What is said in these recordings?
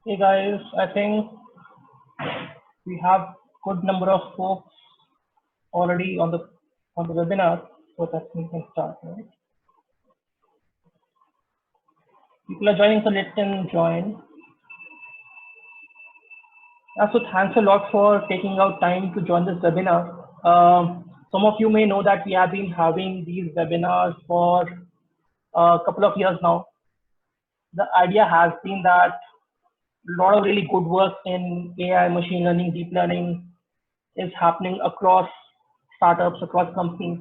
Hey guys, I think we have good number of folks already on the webinar, so that we can start, right? People are joining, so let them join. So thanks a lot for taking out time to join this webinar. Some of you may know that we have been having these webinars for a couple of years now. The idea has been that a lot of really good work in AI, machine learning, deep learning is happening across startups, across companies.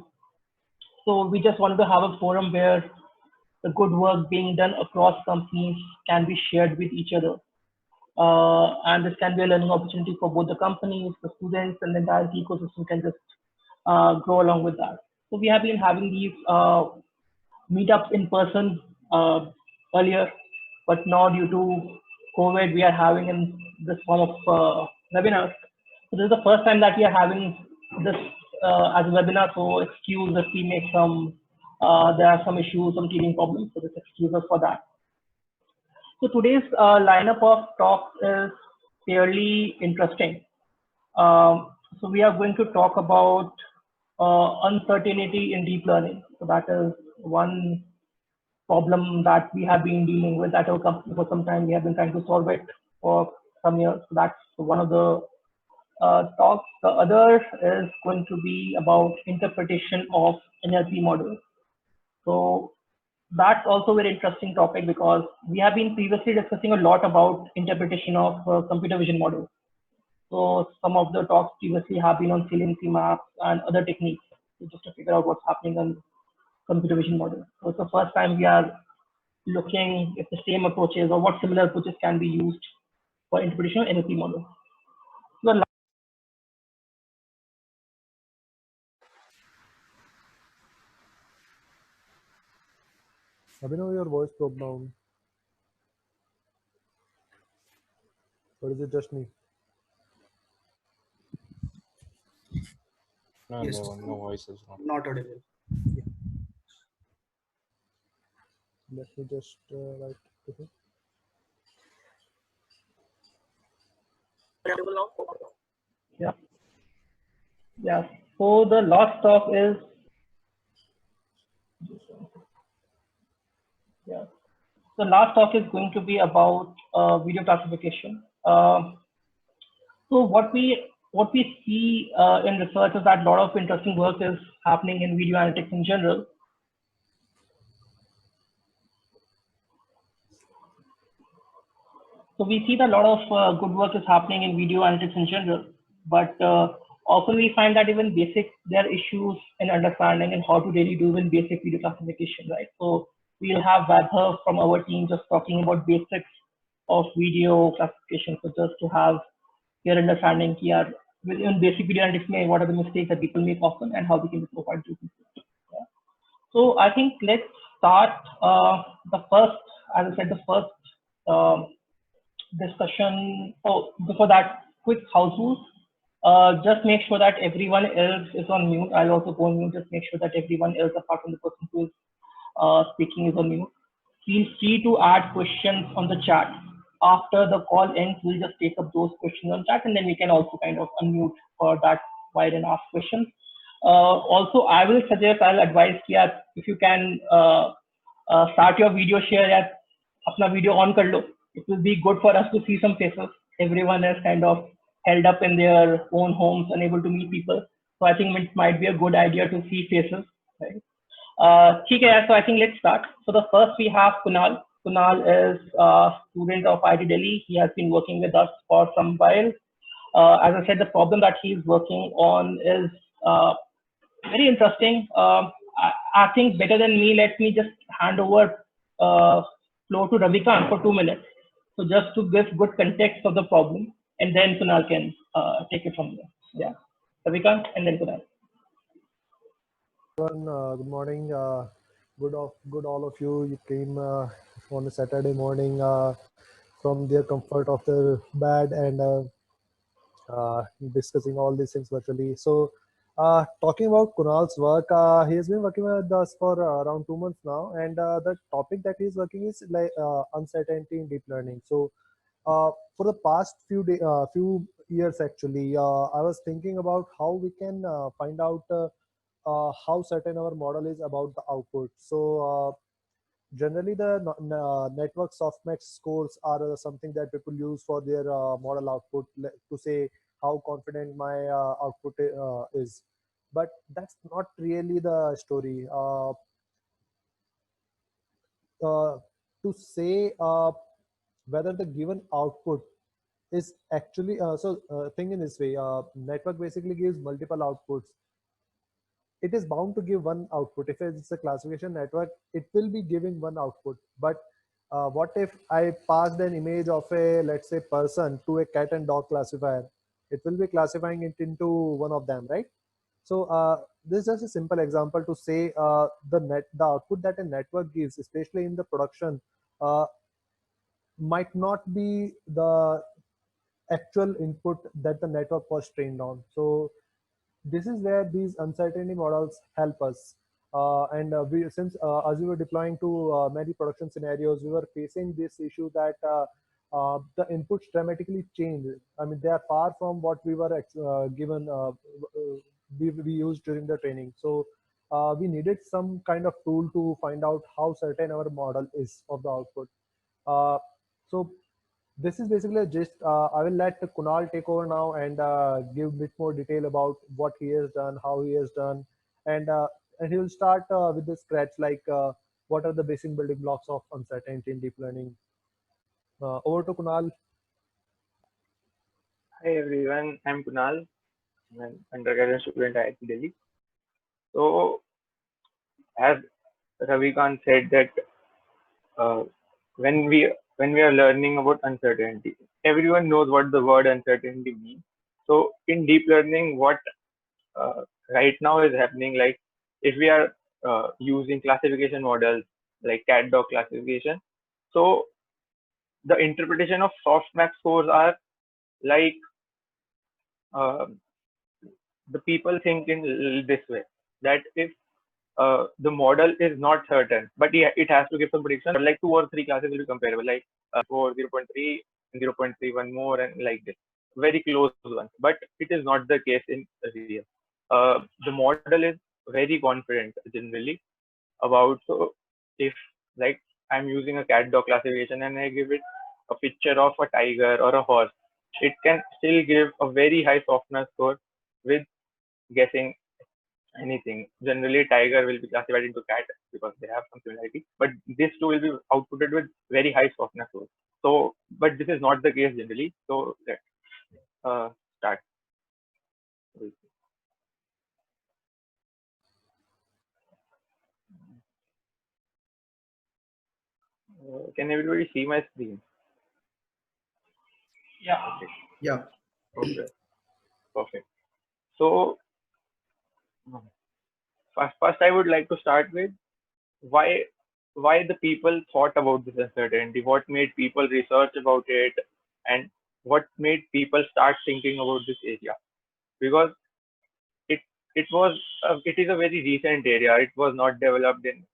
So we just wanted to have a forum where the good work being done across companies can be shared with each other. And this can be a learning opportunity for both the companies, the students, and the entire ecosystem can just grow along with that. So we have been having these meetups in person earlier, but now due to COVID, we are having in this form of webinars. So this is the first time that we are having this as a webinar. So excuse if we make some, there are some issues, some teething problems. So just excuse us for that. So today's lineup of talks is fairly interesting. So we are going to talk about uncertainty in deep learning. So that is one problem that we have been dealing with at our company for some time. We have been trying to solve it for some years. So that's one of the talks. The other is going to be about interpretation of NLP models. So that's also a very interesting topic because we have been previously discussing a lot about interpretation of computer vision models. So some of the talks previously have been on saliency maps and other techniques just to figure out what's happening on computer vision models. So it's the first time we are looking at the same approaches or what similar approaches can be used for interpretation of NLP models. So Abhinav, your voice broke down. Or is it just me? No, Yes, no voice is not audible. Let me just write to him. yeah, yeah. So the last talk is the last talk is going to be about video classification. So what we see in research is that a lot of interesting work is happening in video analytics in general. So we see that a lot of good work is happening in video analytics in general, but also we find that even there are issues in understanding and how to really do in basic video classification, right? So we'll have Vaibhav from our team just talking about basics of video classification. So just to have clear understanding here within basic video analytics, what are the mistakes that people make often and how we can provide to people. Yeah. So I think let's start the first, as I said, the first discussion. Oh, before that, quick house rules. Just make sure that everyone else is on mute. I'll also go on mute. Just make sure that everyone else, apart from the person who is speaking, is on mute. Feel free to add questions on the chat. After the call ends, we'll just take up those questions on chat, and then we can also kind of unmute for that while and ask questions. Also, I'll advise that if you can start your video share at अपना video on कर लो. It will be good for us to see some faces. Everyone is kind of held up in their own homes, unable to meet people. So I think it might be a good idea to see faces. Right? So I think let's start. So the first we have Kunal. Kunal is a student of IT Delhi. He has been working with us for some while. As I said, the problem that he's working on is very interesting. I think better than me, let me just hand over floor to Ravikant for 2 minutes. So just to give good context of the problem, and then Kunal can take it from there. Yeah, Ravikant, and then Kunal. Good morning. Good all of you. You came on a Saturday morning from their comfort of their bed and discussing all these things virtually. So talking about Kunal's work, he has been working with us for around 2 months now, and the topic that he's working is like uncertainty in deep learning. So For the past few years, actually, I was thinking about how we can find out how certain our model is about the output. So generally, the network softmax scores are something that people use for their model output to say how confident my output is. But that's not really the story. To say whether the given output is actually think in this way, network basically gives multiple outputs. It is bound to give one output. If it's a classification network, it will be giving one output. But what if I passed an image of a, let's say, person to a cat and dog classifier? It will be classifying it into one of them, right? So this is just a simple example to say the output that a network gives, especially in the production, uh, might not be the actual input that the network was trained on. So this is where these uncertainty models help us. Since as we were deploying to many production scenarios, we were facing this issue that the inputs dramatically change. I mean, they are far from what we were given, we used during the training. So we needed some kind of tool to find out how certain our model is of the output. Uh, so this is basically a gist. I will let Kunal take over now and give a bit more detail about what he has done, how he has done, and uh, and he will start with the scratch, like what are the basic building blocks of uncertainty in deep learning. Over to Kunal. Hi everyone, I'm Kunal. I'm an undergraduate student at Delhi. So, as Ravikant said that uh, when we when we are learning about uncertainty, everyone knows what the word uncertainty means. So, in deep learning, what uh, right now is happening, like if we are using classification models like cat dog classification, so the interpretation of softmax scores are like uh, the people think in this way, that if the model is not certain, but yeah, it has to give some prediction. Like two or three classes will be comparable, like 4, 0.3, and 0.3, one more, and like this, very close ones. But it is not the case in real. The model is very confident generally about. So if like I'm using a cat dog classification and I give it a picture of a tiger or a horse, it can still give a very high softness score with guessing anything. Generally, tiger will be classified into cat because they have some similarity, but these two will be outputted with very high softness scores. So, but this is not the case generally. So let's start. Can everybody see my screen? Yeah. Okay. Yeah. Okay. Perfect. So first I would like to start with why why the people thought about this uncertainty, what made people research about it, and what made people start thinking about this area. Because it it is a very recent area. It was not developed in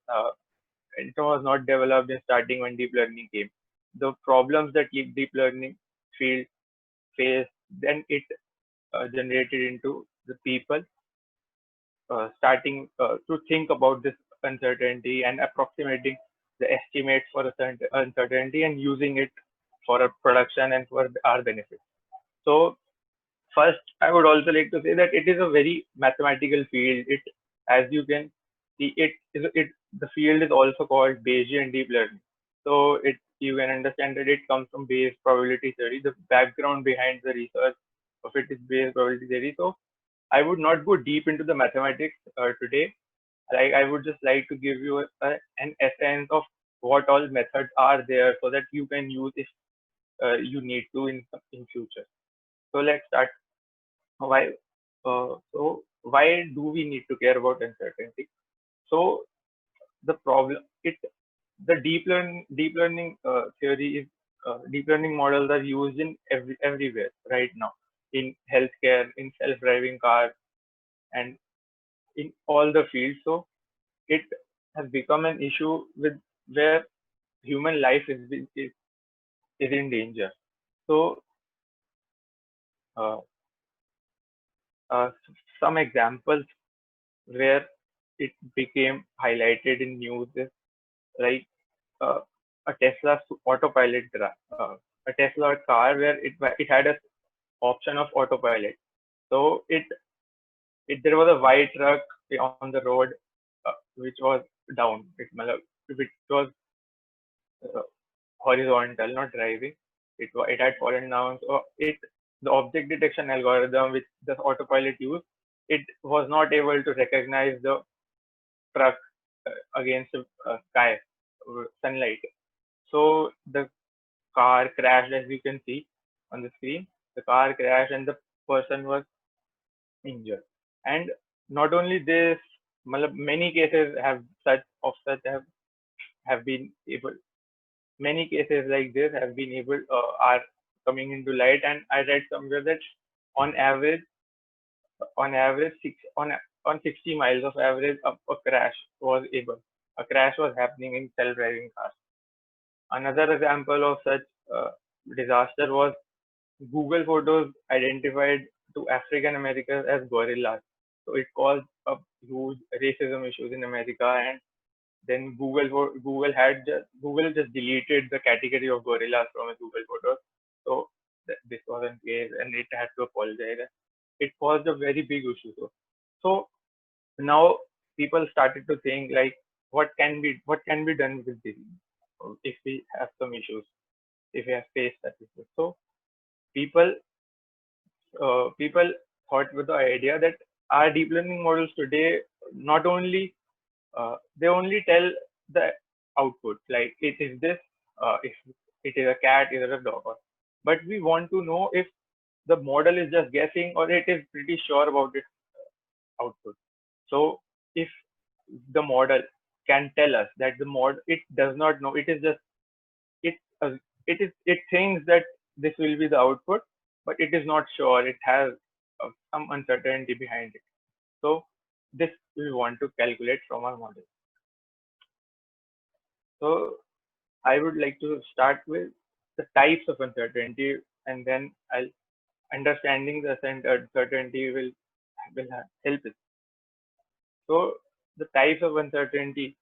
starting when deep learning came. The problems that deep learning field faced, then it generated into the people starting to think about this uncertainty and approximating the estimates for a certain uncertainty and using it for a production and for our benefit. So first, I would also like to say that it is a very mathematical field. It, as you can see, the field is also called Bayesian deep learning. So it you can understand that it comes from Bayes probability theory. The background behind the research of it is Bayes probability theory. So I would not go deep into the mathematics today. Like I would just like to give you an essence of what all methods are there, so that you can use if you need to in future. So let's start. Why? Why do we need to care about uncertainty? So the problem, the deep learning theory is deep learning models are used in everywhere right now, in healthcare, in self-driving cars, and in all the fields. So it has become an issue with where human life is in danger. So uh, some examples where it became highlighted in news is like uh, a Tesla autopilot, a Tesla car where it had a option of autopilot. So there was a white truck on the road which was down. It was uh, horizontal, not driving. It had fallen down. So the object detection algorithm which the autopilot used, it was not able to recognize the truck against the sky, sunlight. So the car crashed, as you can see on the screen. The car crashed and the person was injured. And not only this, many cases have been able. Many cases like this have been able are coming into light. And I read somewhere that on average, on average, on 60 miles of average, a crash was happening in self-driving cars. Another example of such uh, disaster was Google Photos identified two African Americans as gorillas. So it caused a huge racism issues in America, and then Google just deleted the category of gorillas from its Google Photos. So this wasn't case, and it had to apologize. It caused a very big issue. So now people started to think like, what can be done with this if we have some issues, if we have faced that issue. So people people thought with the idea that our deep learning models today not only they only tell the output, like it is this, if it is a cat, it is a dog, but we want to know if the model is just guessing or it is pretty sure about its output. So if the model can tell us that the mod it does not know, it is just it uh, it thinks that this will be the output, but it is not sure, it has some uncertainty behind it. So this we want to calculate from our model. So I would like to start with the types of uncertainty, and then I'll understanding the uncertainty will help us. So the types of uncertainty,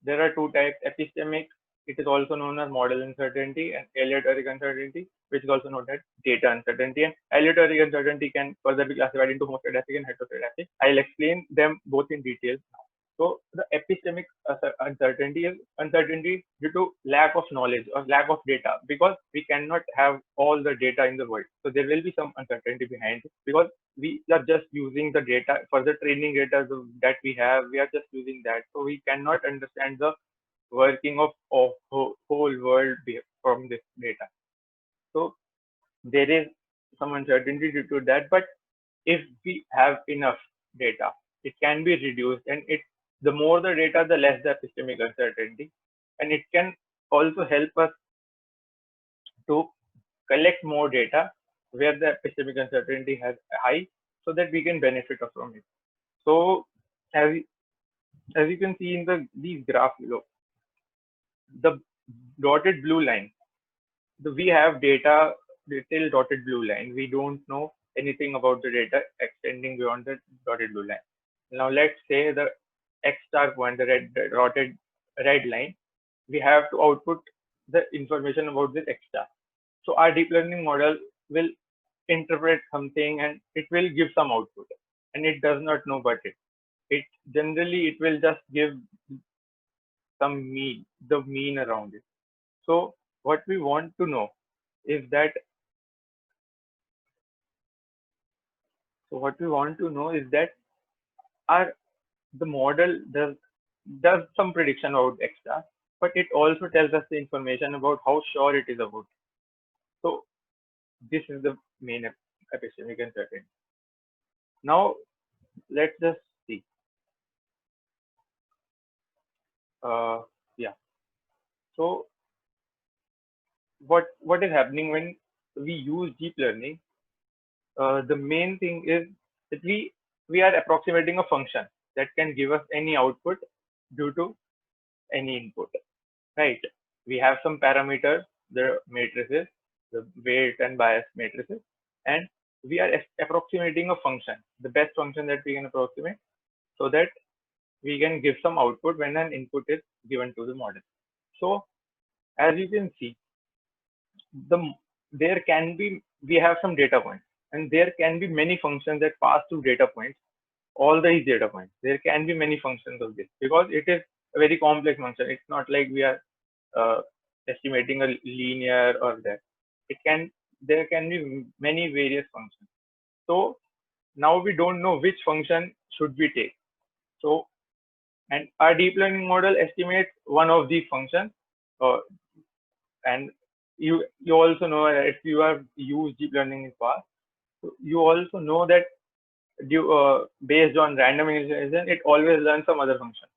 there are two types: epistemic, it is also known as model uncertainty, and aleatoric uncertainty, which is also known as data uncertainty. And aleatoric uncertainty can further be classified into homoscedastic and heteroscedastic. I'll explain them both in detail. So the epistemic uncertainty is uncertainty due to lack of knowledge or lack of data, because we cannot have all the data in the world. So there will be some uncertainty behind it, because we are just using the data for the training data that we have. We are just using that, so we cannot understand the working of whole world from this data. So there is some uncertainty due to that, but if we have enough data, it can be reduced, and the more the data, the less the epistemic uncertainty, and it can also help us to collect more data where the epistemic uncertainty has high, so that we can benefit from it. So as as you can see in these graphs below, the dotted blue line, we have data till dotted blue line. We don't know anything about the data extending beyond the dotted blue line. Now let's say the X star point, the dotted red line, we have to output the information about this X star. So our deep learning model will interpret something and it will give some output, and it does not know but it generally it will just give the mean around it. So what we want to know is that our the model does some prediction about X star, but it also tells us the information about how sure it is about. So this is the main epistemic uncertainty. Now let's just see. Yeah. So what is happening when we use deep learning? The main thing is that we are approximating a function that can give us any output due to any input, right? We have some parameters, the matrices, the weight and bias matrices, and we are approximating a function, the best function that we can approximate, so that we can give some output when an input is given to the model. So as you can see, there can be, we have some data points, and there can be many functions that pass through data points, all these data points. There can be many functions of this because it is a very complex function. It's not like we are uh, estimating a linear or that. There can be many various functions. So now we don't know which function should we take. So, and our deep learning model estimates one of these functions, uh, and you also know that if you have used deep learning in the past, so you also know that based on random initialization, it always learns some other function.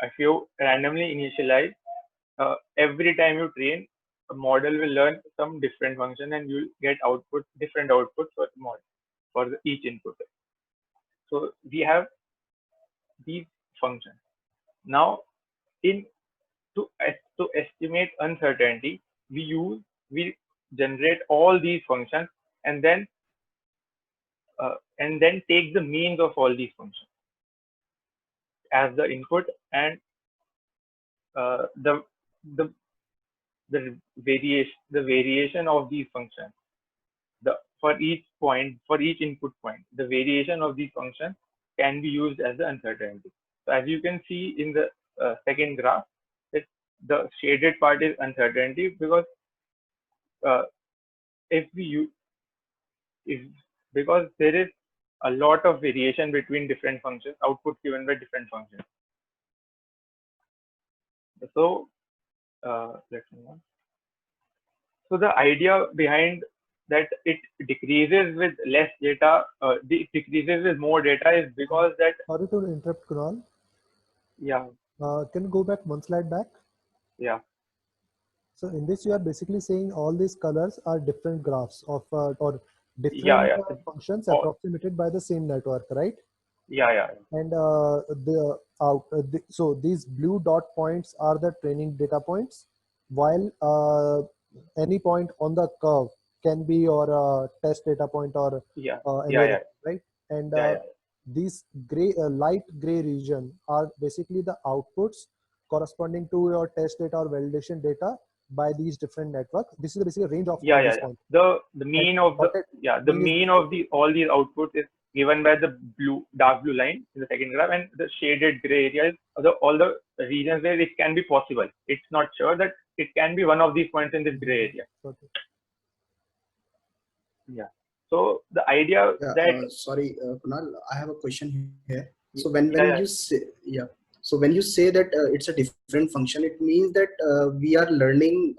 If you randomly initialize, every time you train, a model will learn some different function, and you'll get different outputs for the model for each input. So we have these functions. Now, in to estimate uncertainty, we generate all these functions, and then take the means of all these functions as the input, and uh, the the variation of these functions, for each input point, the variation of these functions can be used as the uncertainty. So as you can see in the second graph, that the shaded part is uncertainty, because uh, if we use if because there is a lot of variation between different functions, output given by different functions. So let's move on. So the idea behind that it decreases with less data, it decreases with more data, is because that, Sorry to interrupt, Kunal. yeah, Can you go back one slide back? yeah, So in this, you are basically saying all these colors are different graphs of or yeah, different yeah, functions oh, approximated by the same network, right? yeah, yeah, And so these blue dot points are the training data points, while any point on the curve can be your test data point or yeah, any yeah, other, yeah, right? And yeah, yeah, these gray, light gray region are basically the outputs corresponding to your test data or validation data by these different networks. This is basically a range of yeah, all yeah, these yeah. points. The And mean of the dotted yeah the mean is mean of basically the all these outputs is given by the dark blue line in the second graph, and the shaded gray areas are all the regions where it can be possible. It's not sure that it can be one of these points in this gray area. okay. Yeah. So the idea Yeah, that sorry, Kunal, I have a question here. So when yeah, you say, yeah, so when you say that it's a different function, it means that we are learning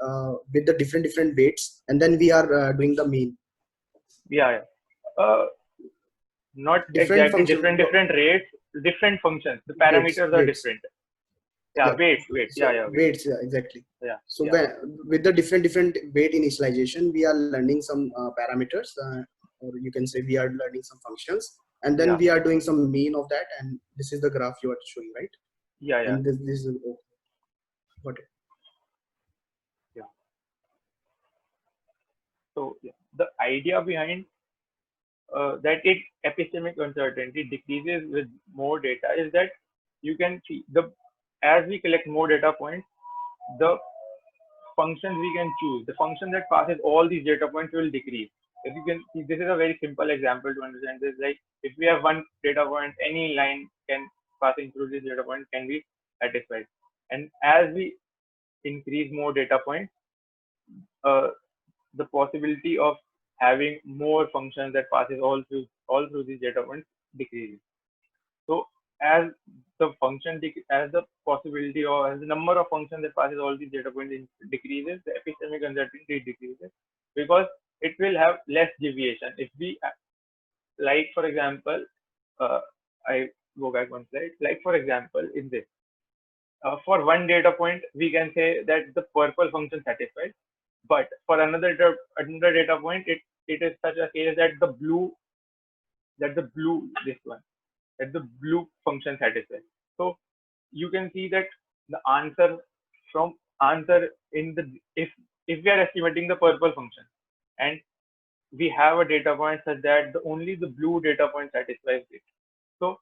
with the different weights, and then we are doing the mean. yeah, yeah. Not Different exactly function different rates, different functions. The weights parameters are weights. different. Yeah, Yeah. wait. Yeah, So yeah, wait. weights, yeah, exactly. Yeah, So yeah, when, with the different weight initialization, we are learning some parameters, or you can say we are learning some functions, and then yeah, we are doing some mean of that, and this is the graph you are showing, right? yeah, yeah, And this is okay. Got it. yeah. So yeah, the idea behind that epistemic uncertainty decreases with more data is that you can see as we collect more data points, the functions we can choose, the function that passes all these data points will decrease. If you can see, this is a very simple example to understand this. Like if we have one data point, any line can passing through this data point can be satisfied. And as we increase more data points, uh, the possibility of having more functions that passes all through these data points decreases. So as as the possibility or as the number of functions that passes all these data points decreases, the epistemic uncertainty decreases, because it will have less deviation. If we like, for example, uh, I go back one slide. Like for example, in this, for one data point, we can say that the purple function satisfies, but for another data point, it is such a case that the blue this one that the blue function satisfies. So you can see that the answer in the if if we are estimating the purple function and we have a data point such that only the blue data point satisfies it, so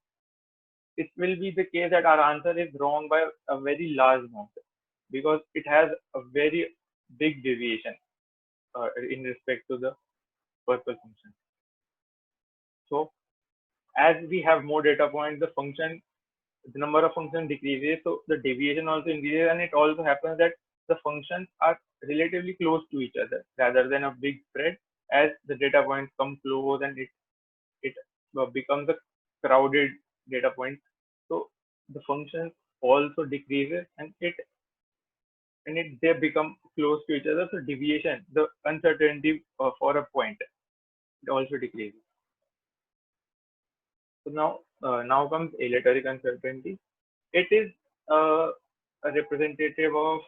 it will be the case that our answer is wrong by a very large amount because it has a very big deviation in respect to the purple function. So as we have more data points, the number of functions decreases, so the deviation also increases, and it also happens that the functions are relatively close to each other rather than a big spread. As the data points come close and it becomes a crowded data point, so the function also decreases and they become close to each other. So deviation, the uncertainty for a point, it also decreases. So now comes aleatoric uncertainty. It is a representative of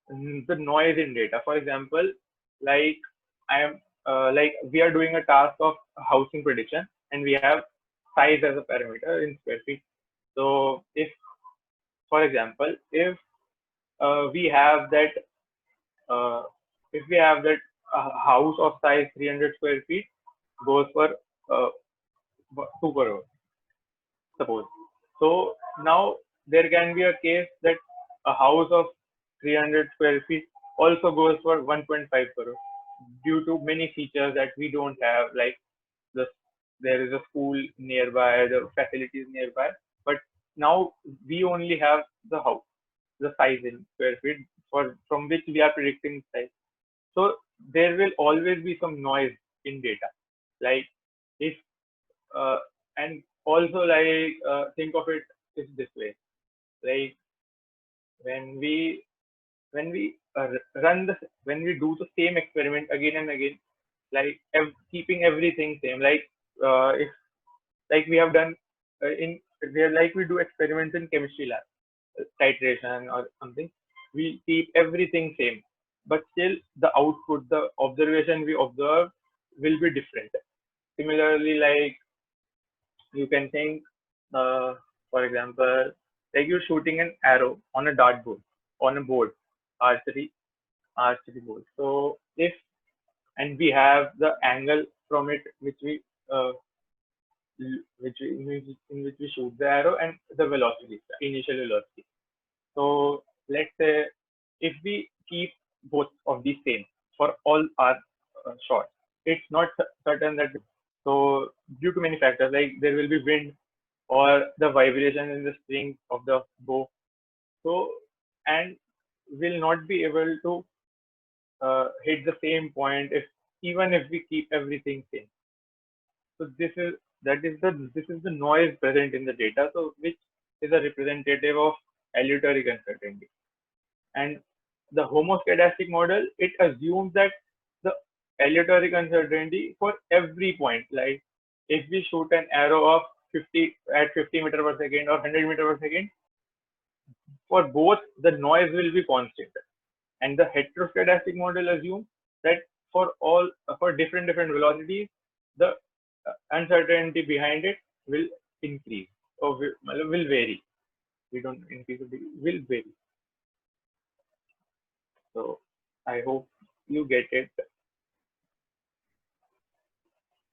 the noise in data. For example, like we are doing a task of housing prediction, and we have size as a parameter in square feet. So for example, if we have that house of size 300 square feet goes for 2 crore, suppose. So now there can be a case that a house of 300 square feet also goes for 1.5 crore due to many features that we don't have, like there is a school nearby, the facilities nearby, but now we only have the house, the size in square feet from which we are predicting size. So there will always be some noise in data, like if and also think of it is this way, like when we when we when we do the same experiment again and again, like keeping everything same, if like we have done in where like we do experiments in chemistry lab, titration or something, we keep everything same, but still the output, the observation we observe will be different. Similarly, like you can think, for example, like you're shooting an arrow on a dartboard, on a board, archery board. So if and we have the angle from it uh, in which we shoot the arrow and the velocity, the initial velocity. So let's say if we keep both of these same for all our shots, it's not certain that. So due to many factors, like there will be wind or the vibration in the string of the bow, so and will not be able to hit the same point even if we keep everything same. So this is the noise present in the data, so which is a representative of aleatoric uncertainty. And the homoscedastic model, it assumes that the aleatoric uncertainty for every point, like if we shoot an arrow of 50 meter per second or 100 meter per second, for both the noise will be constant. And the heteroscedastic model assumes that for different velocities, the uncertainty behind it will increase or will vary. We don't increase it, will vary. So I hope you get it.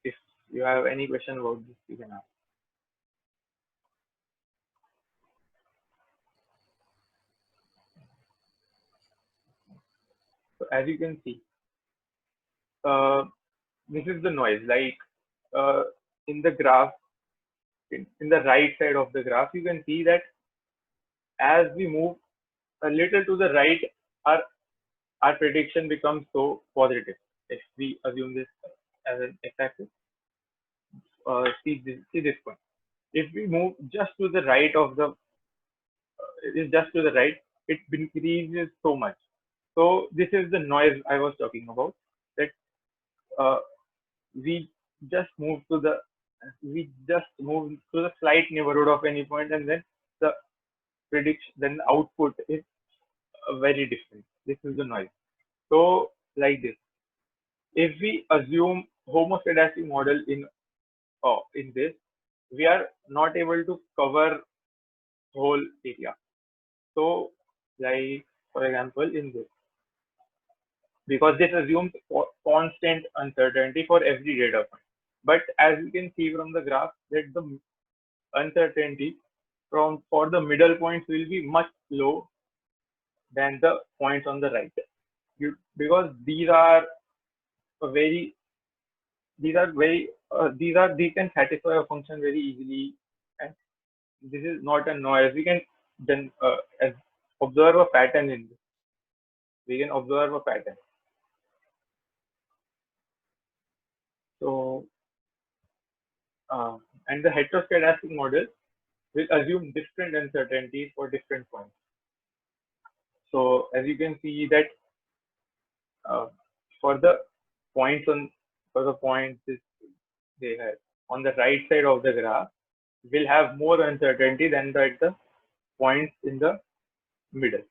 If you have any question about this, you can ask. So as you can see, this is the noise. Like in the graph, in the right side of the graph, you can see that as we move a little to the right, our prediction becomes so positive. If we assume this as an x-axis, see this point. If we move just to the right of it increases so much. So this is the noise I was talking about. That uh, we just move to the slight neighborhood of any point, and then the then the output is very different. This is the noise. So like this, if we assume homoscedastic model in this, we are not able to cover whole area. So like for example in this, because this assumes constant uncertainty for every data point. But as you can see from the graph, that the uncertainty for the middle points will be much low than the points on the right. Because these can satisfy a function very easily, and this is not a noise. We can then observe a pattern in this. We can observe a pattern. So, and the heteroscedastic model will assume different uncertainties for different points. So, as you can see that for the points they have on the right side of the graph will have more uncertainty than the points in the middle.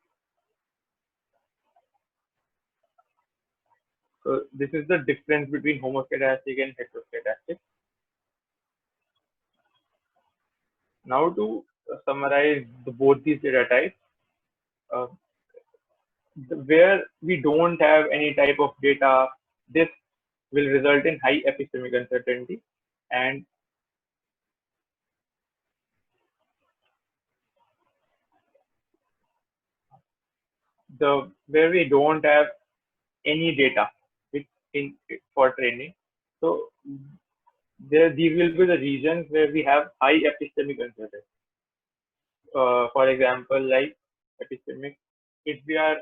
So this is the difference between homoscedastic and heteroscedastic. Now to summarize both these data types, where we don't have any type of data, this will result in high epistemic uncertainty, and where we don't have any data for training, so these will be the regions where we have high epistemic uncertainty. For example, like epistemic, if we are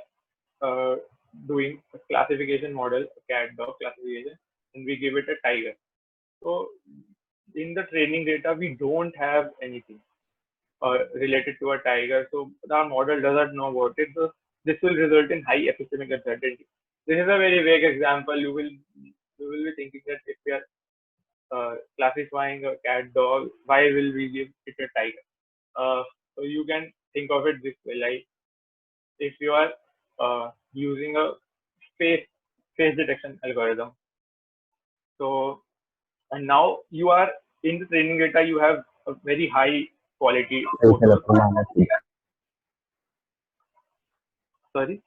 doing a classification model, a cat dog classification, and we give it a tiger. So in the training data, we don't have anything related to a tiger. So our model doesn't know about it. So this will result in high epistemic uncertainty. This is a very vague example. You will be thinking that if we are classifying a cat dog, why will we give it a tiger? So you can think of it this way, like if you are using a face detection algorithm. So, and now you are in the training data, you have a very high quality photos. Sorry.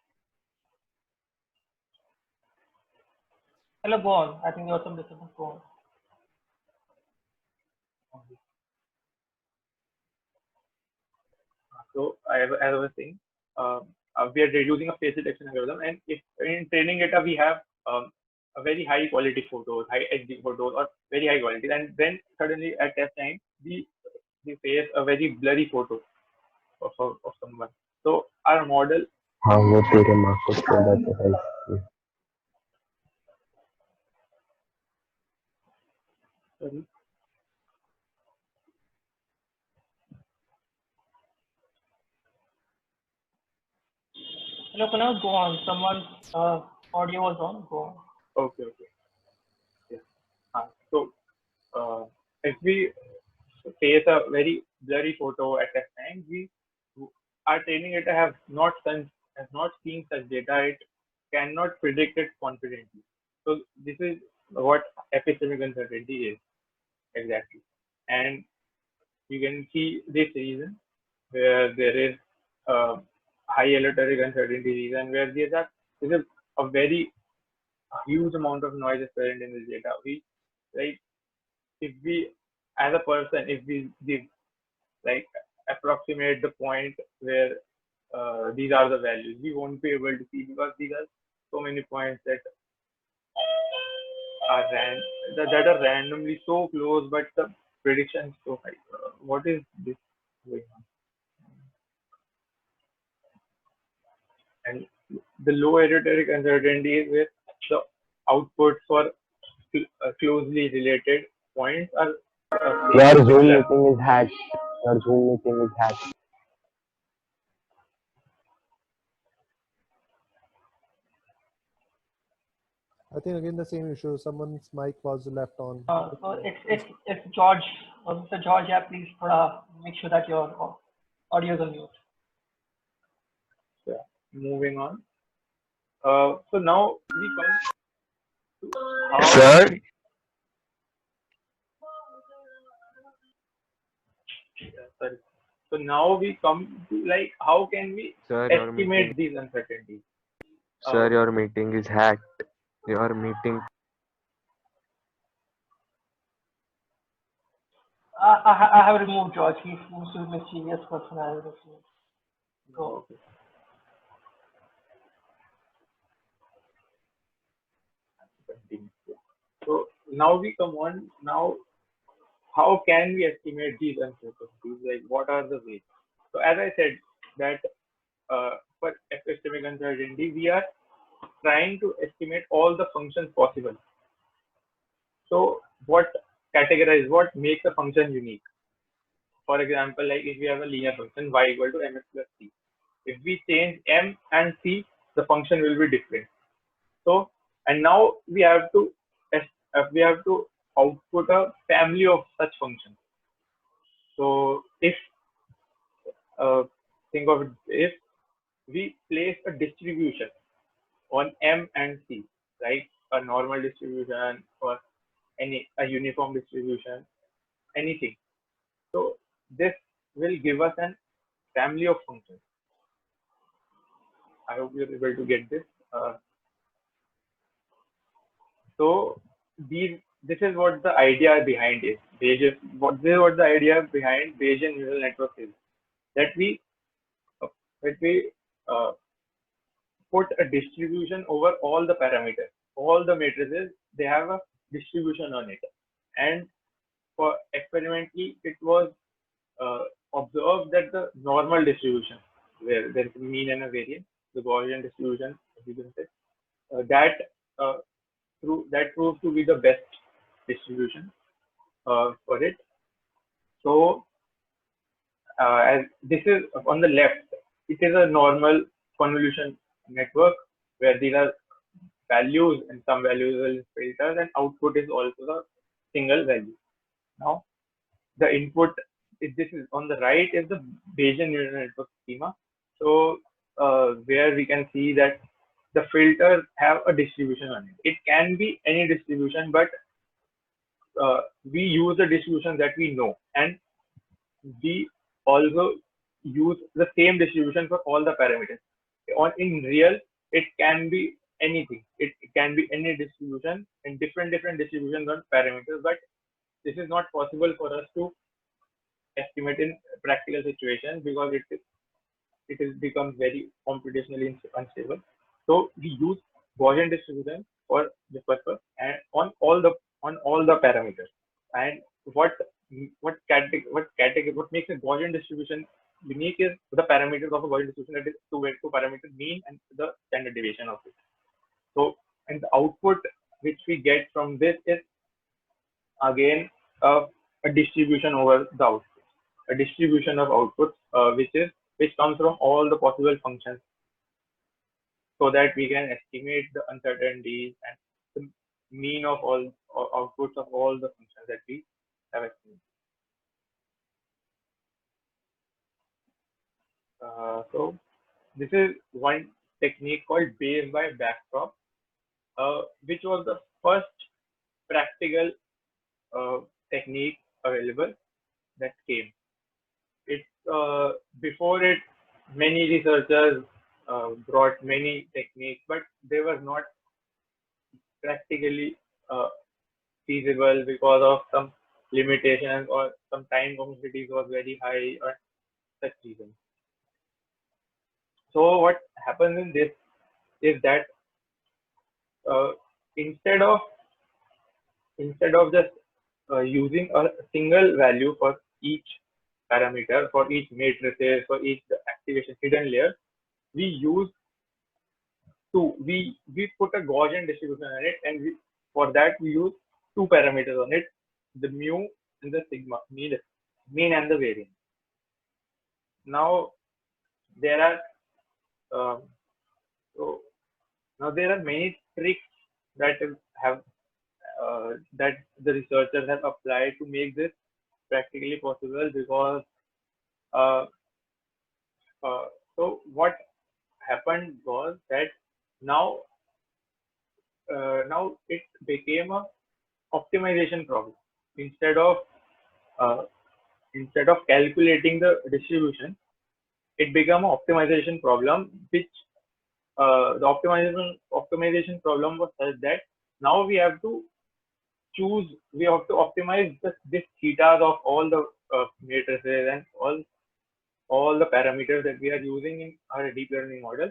Hello, go on. I think there was some disturbance. Go on. So, as I was saying, we are using a face detection algorithm, and if in training data we have a very high quality photos, high HD photos, or very high quality, and then suddenly at test time we face a very blurry photo of someone. So our model. हाँ वो तेरे माँ को छोड़ा तो है Sorry. Hello, Kunal, go on. Someone's audio was on. Go on. Okay. Yeah. So if we face a very blurry photo at that time, our training data has not seen such data. It cannot predict it confidently. So this is what epistemic uncertainty is exactly, and you can see this reason where there is high alloteric uncertainty reason where there is a very huge amount of noise is present in this data. If we as a person, if we give like approximate the point where these are the values, we won't be able to see because these are so many points that are randomly so close, but the prediction is so high. What is this going on? And the low esoteric uncertainty is where the outputs for closely related points are. Your Zoom meeting is hacked. Your Zoom meeting is hacked. I think again the same issue. Someone's mic was left on. So it's George. Mr. George, yeah, please make sure that your audio is on mute. Yeah. Moving on. So now we come to how. Sir. Sorry. So now we come to like how can we estimate these uncertainties? Sir, your meeting is hacked. Your meeting. I have removed George. He seems to be a mysterious person. I have removed. So, continue. So now we come on. Now, how can we estimate these uncertainties? Like, what are the ways? So as I said, that for epistemic uncertainty, we are trying to estimate all the functions possible. So what what makes a function unique? For example, like if we have a linear function y equal to mx plus c, if we change m and c, the function will be different. So, and now we have to output a family of such functions. So if think of it, if we place a distribution on m and c, right? A normal distribution or a uniform distribution, anything. So this will give us an family of functions. I hope you're able to get this. So this is what the idea behind is. This is what the idea behind Bayesian neural network is. That we uh, that we uh, put a distribution over all the parameters. All the matrices, they have a distribution on it. And for experimentally, it was uh, observed that the normal distribution, where there is a mean and a variance, the Gaussian distribution, as you can say, that uh, that proved to be the best distribution for it. So as this is on the left, it is a normal convolution network where these are values and some values will filter and output is also the single value. Now the input, if this is on the right, is the Bayesian neural network schema. So where we can see that the filters have a distribution on it. It can be any distribution, but we use the distribution that we know, and we also use the same distribution for all the parameters. In real, it can be anything. It can be any distribution and different distributions on parameters, but this is not possible for us to estimate in practical situations because becomes very computationally unstable. So we use Gaussian distribution for the purpose and on all the parameters. And what makes a Gaussian distribution unique is the parameters of a Gaussian distribution, that is two parameters, mean and the standard deviation of it. So, and the output which we get from this is again a distribution over the output, a distribution of outputs which comes from all the possible functions, so that we can estimate the uncertainties and the mean of all outputs of all the functions that we have estimated. So this is one technique called Bayes by backprop, which was the first practical technique available that came. Before it, many researchers brought many techniques, but they were not practically feasible because of some limitations or some time complexity was very high or such reasons. So what happens in this is that uh, instead of just using a single value for each parameter, for each matrices, for each activation hidden layer, we use we put a Gaussian distribution on it, and for that we use two parameters on it, the mu and the sigma, mean and the variance. Now there are so now there are many tricks that have that the researchers have applied to make this practically possible, because uh, so what happened was that now now it became a optimization problem. Instead of uh, calculating the distribution, it became an optimization problem, which the optimization problem was such that now we have to optimize this thetas of all the matrices and all the parameters that we are using in our deep learning model,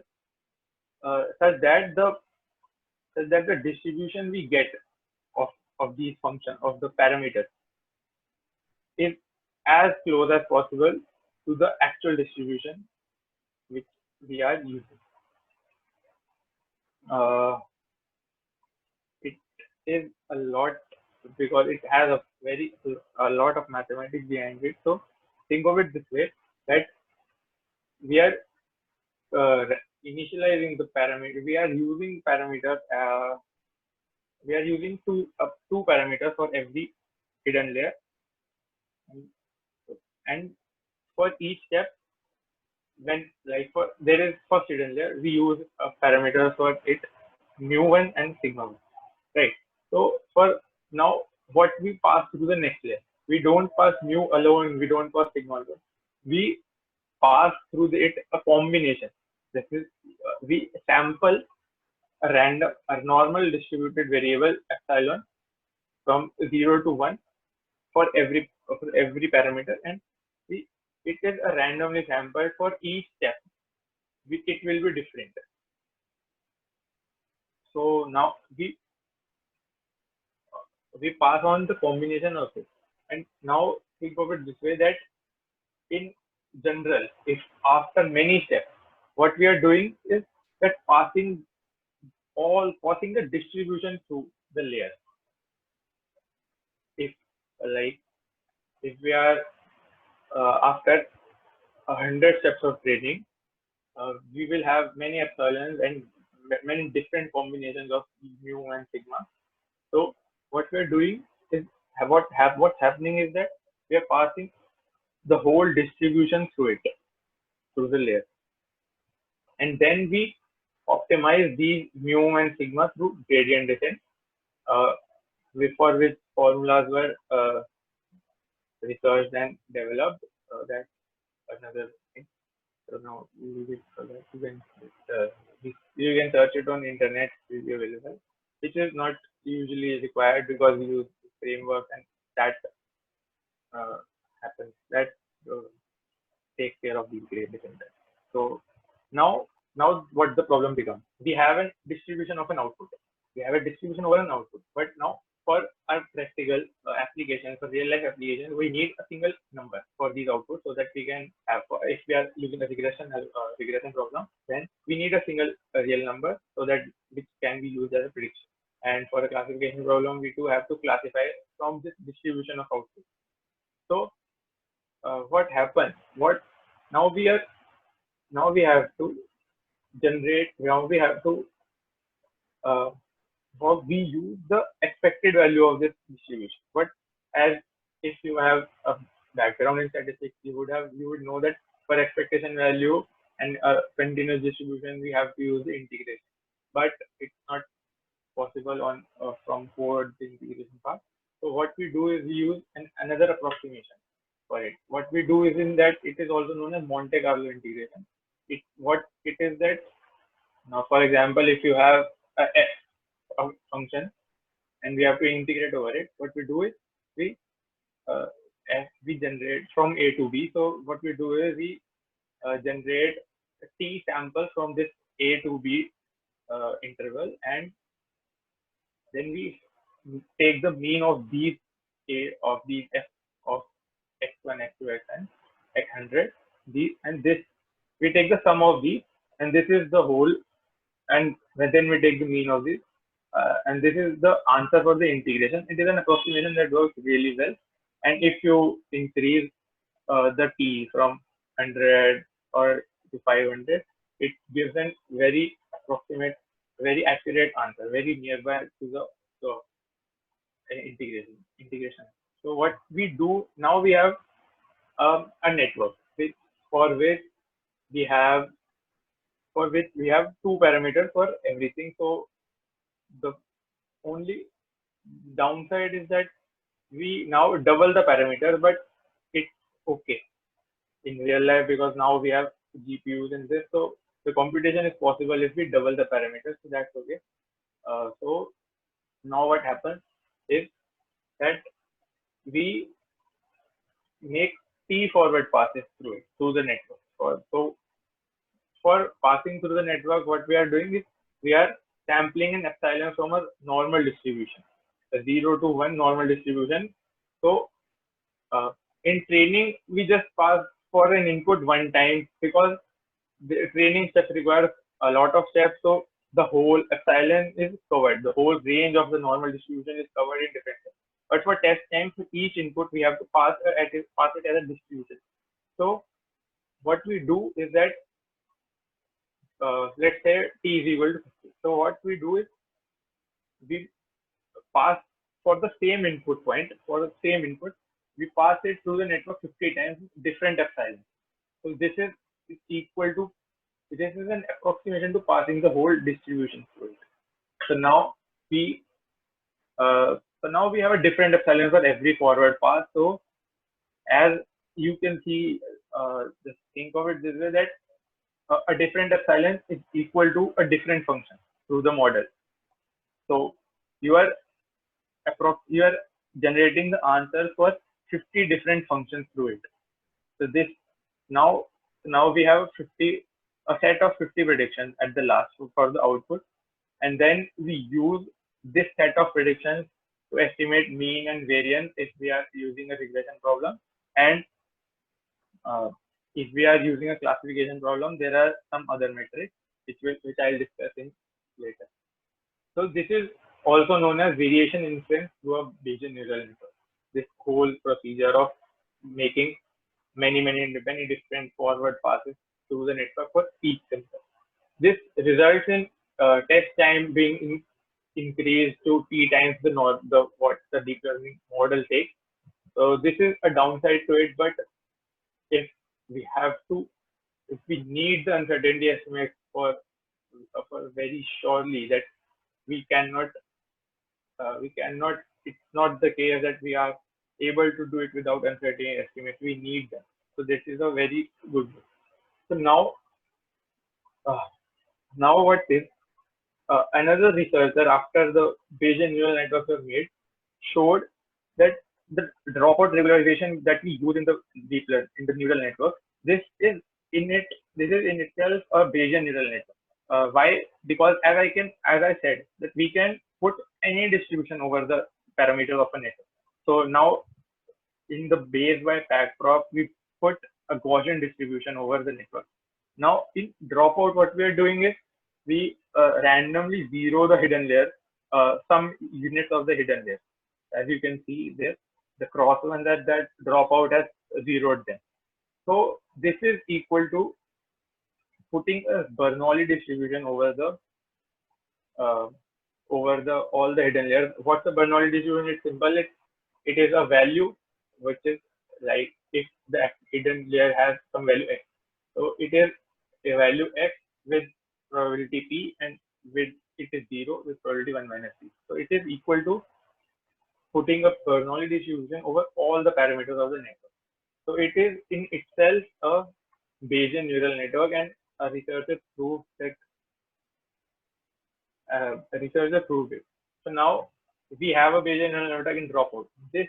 such that the distribution we get of these functions of the parameters is as close as possible to the actual distribution which we are using. It is a lot because it has a lot of mathematics behind it. So think of it this way, that we are initializing the parameter. We are using parameters. We are using two parameters for every hidden layer, and for each step, when like for there is first hidden layer, we use a parameter for it, mu1 and sigma1, right? So for now, what we pass through the next layer, we don't pass mu alone, we don't pass sigma alone. We pass through it a combination. This is we sample a normal distributed variable epsilon from 0 to 1 for every parameter, and it is a randomly sampled for each step. It will be different. So now we pass on the combination of it, and now think of it this way, that in general, if after many steps, what we are doing is that passing the distribution through the layer. If like if we are after 100 steps of training, we will have many epsilons and many different combinations of mu and sigma. So what we are doing is what's happening is that we are passing the whole distribution through the layer, and then we optimize these mu and sigma through gradient descent, for which formulas were researched and developed. That's another thing. So now leave it for that. You can search it on internet. It will be available, which is not usually required because we use framework, and that happens. That takes care of these gradient descent. So now what the problem becomes? We have a distribution of an output. We have a distribution over an output, but now for our practical applications, for real life applications, we need a single number for these outputs, so that we can have, if we are using a regression problem, then we need a single real number, so that which can be used as a prediction. And for a classification problem, we do have to classify from this distribution of output. So what happens? Now we have to generate. Now we have to we use the expected value of this distribution. But as if you have a background in statistics, you would know that for expectation value and a continuous distribution, we have to use the integration. But it's not possible on from code the integration part. So what we do is we use another approximation for it. What we do is in that it is also known as Monte Carlo integration. What it is that now, for example, if you have a function and we have to integrate over it, what we do is we generate from A to B. So what we do is we generate t samples from this A to B interval, and then we take the mean of these f of x1, x2, xn, x100, and this we take the sum of these, and this is the whole, and then we take the mean of these, and this is the answer for the integration. It is an approximation that works really well, and if you increase the t from 100 or to 500, it gives a very approximate, very accurate answer, very nearby to the integration. So what we do now, we have a network for which we have two parameters for everything. So the only downside is that we now double the parameter, but it's okay in real life because now we have GPUs in this. So the computation is possible if we double the parameters, so that's okay. So now what happens is that we make T forward passes through the network. So for passing through the network, what we are doing is we are sampling an epsilon from a normal distribution, a 0 to 1 normal distribution. So in training, we just pass for an input one time because the training steps requires a lot of steps. So the whole epsilon is covered. The whole range of the normal distribution is covered in different steps. But for test time, for each input, we have to pass it as a distribution. So what we do is that let's say t is equal to 50. So what we do is we pass for the same input point, for the same input, we pass it through the network 50 times different epsilon. So this is equal to, this is an approximation to passing the whole distribution through it. So now we have a different epsilon for every forward pass. So as you can see, just think of it this way, that a different epsilon is equal to a different function through the model. So you are generating the answer for 50 different functions through it. So this now we have a set of 50 predictions at the last for the output, and then we use this set of predictions to estimate mean and variance if we are using a regression problem, and if we are using a classification problem, there are some other metrics which I'll discuss in later. So this is also known as variation inference through a Bayesian neural network. This whole procedure of making many different forward passes through the network for each sensor. This results in test time being increased to t times what the deep learning model takes. So this is a downside to it, but if we need the uncertainty estimates for very surely, that we cannot, it's not the case that we are able to do it without uncertainty estimates. We need them. So this is a very good one. So now what is another researcher, after the Bayesian neural networks were made, showed that the dropout regularization that we use in the neural network, this is in itself a Bayesian neural network. Why? Because as I said, that we can put any distribution over the parameters of a network. So now in the Bayes by backprop, we put a Gaussian distribution over the network. Now in dropout, what we are doing is we randomly zero the hidden layer, some units of the hidden layer. As you can see there, the cross one that dropout has zeroed them. So this is equal to putting a Bernoulli distribution over all the hidden layers. What's the Bernoulli distribution? It's simple. It is a value which is like if the hidden layer has some value x. So it is a value x with probability p, and with it is 0 with probability 1 minus p. So it is equal to putting a Bernoulli distribution over all the parameters of the network. So it is in itself a Bayesian neural network, and a researcher proved it. So now we have a Bayesian neural network in dropout. This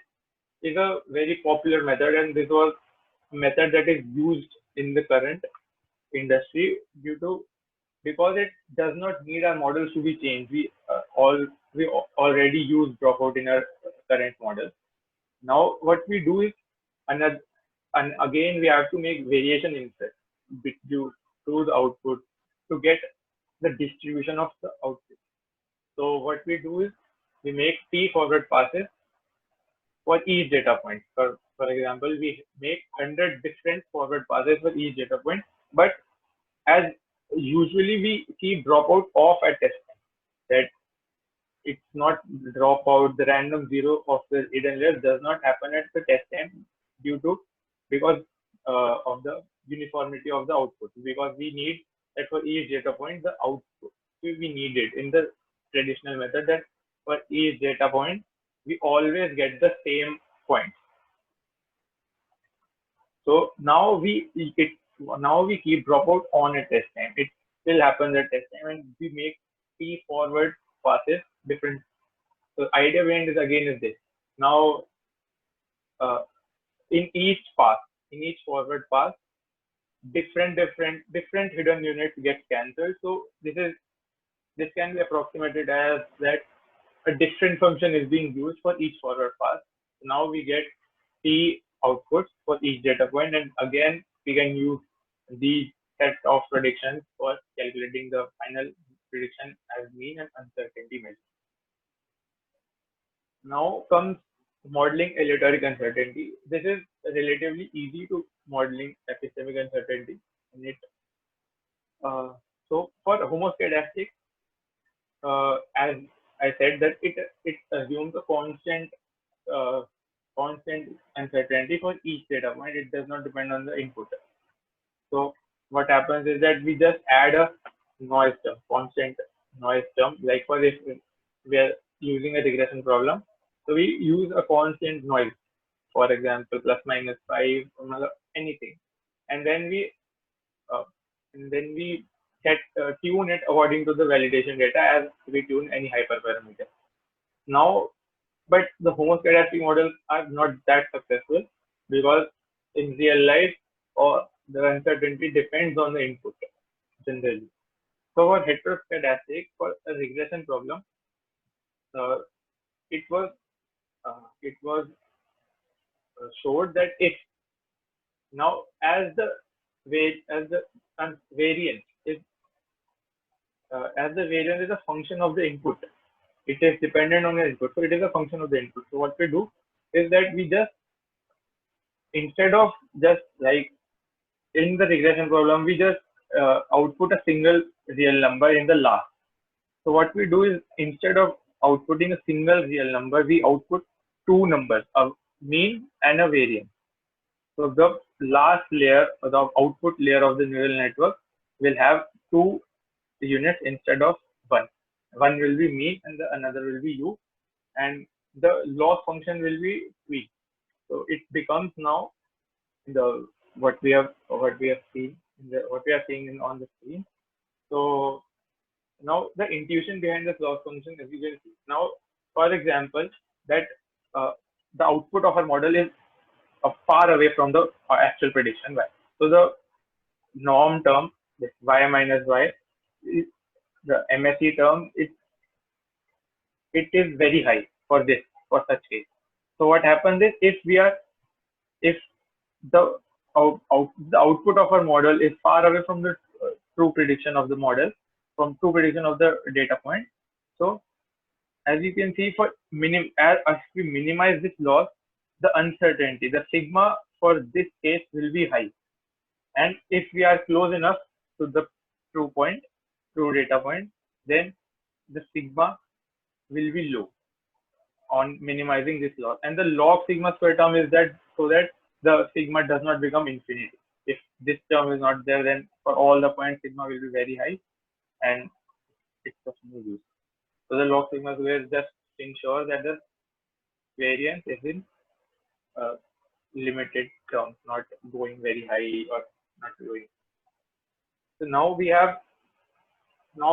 is a very popular method, and this was a method that is used in the current industry because it does not need our models to be changed. We already use dropout in our current model. Now what we do is again we have to make variation inference through the output to get the distribution of the output. So what we do is we make t forward passes for each data point. For example, we make 100 different forward passes for each data point, but as usually we keep dropout off at test time, that it's not dropout, the random zero of the hidden layer does not happen at the test time because of the uniformity of the output, because we need that for each data point the output we need it in the traditional method, that for each data point we always get the same point. So now we keep dropout on at test time. still happens at test time, and we make t forward passes different. So idea behind this again is this. Now, uh, in each pass, in each forward pass, different hidden units get cancelled. So this can be approximated as that a different function is being used for each forward pass. Now we get t outputs for each data point, and again we can use the set of predictions for calculating the final prediction as mean and uncertainty measure. Now comes modeling alloteric uncertainty. This is relatively easy to modeling epistemic uncertainty. In it, so for homoscedastic, as I said, that it assumes a uh, constant uncertainty for each data point. It does not depend on the input. So what happens is that we just add a noise term, constant noise term. Like for if we are using a regression problem, so we use a constant noise, for example, plus minus 5, or anything, and then we uh, set tune it according to the validation data as we tune any hyperparameter. Now, but the homoscedastic models are not that successful because in real life, or the uncertainty depends on the input generally. So for heteroscedastic, for a regression problem, uh, it was showed that if now as the variance is as the variance is a function of the input, it is dependent on the input, so it is a function of the input. So what we do is that we just, instead of just like in the regression problem, we just output a single real number in the last. So what we do is, instead of outputting a single real number, we output two numbers, a mean and a variance. So the last layer, or the output layer of the neural network, will have two units instead of one. One will be mean and the another will be u, and the loss function will be tweaked. So it becomes now the what we have seen what we are seeing on the screen. So now the intuition behind this loss function, as you can see now, for example, that uh, the output of our model is far away from the actual prediction y. So the norm term, this y minus y, is the MSE term, it is very high for such case. So what happens is, if the the output of our model is far away from the true prediction of the model, from true prediction of the data point. So as you can see, as we minimize this loss, the uncertainty, the sigma for this case will be high. And if we are close enough to the true data point, then the sigma will be low on minimizing this loss. And the log sigma square term is that so that the sigma does not become infinity. If this term is not there, then for all the points, sigma will be very high, and it's of no use. So the log sigma square just ensures that the variance is in uh, limited terms, not going very high or not going. So now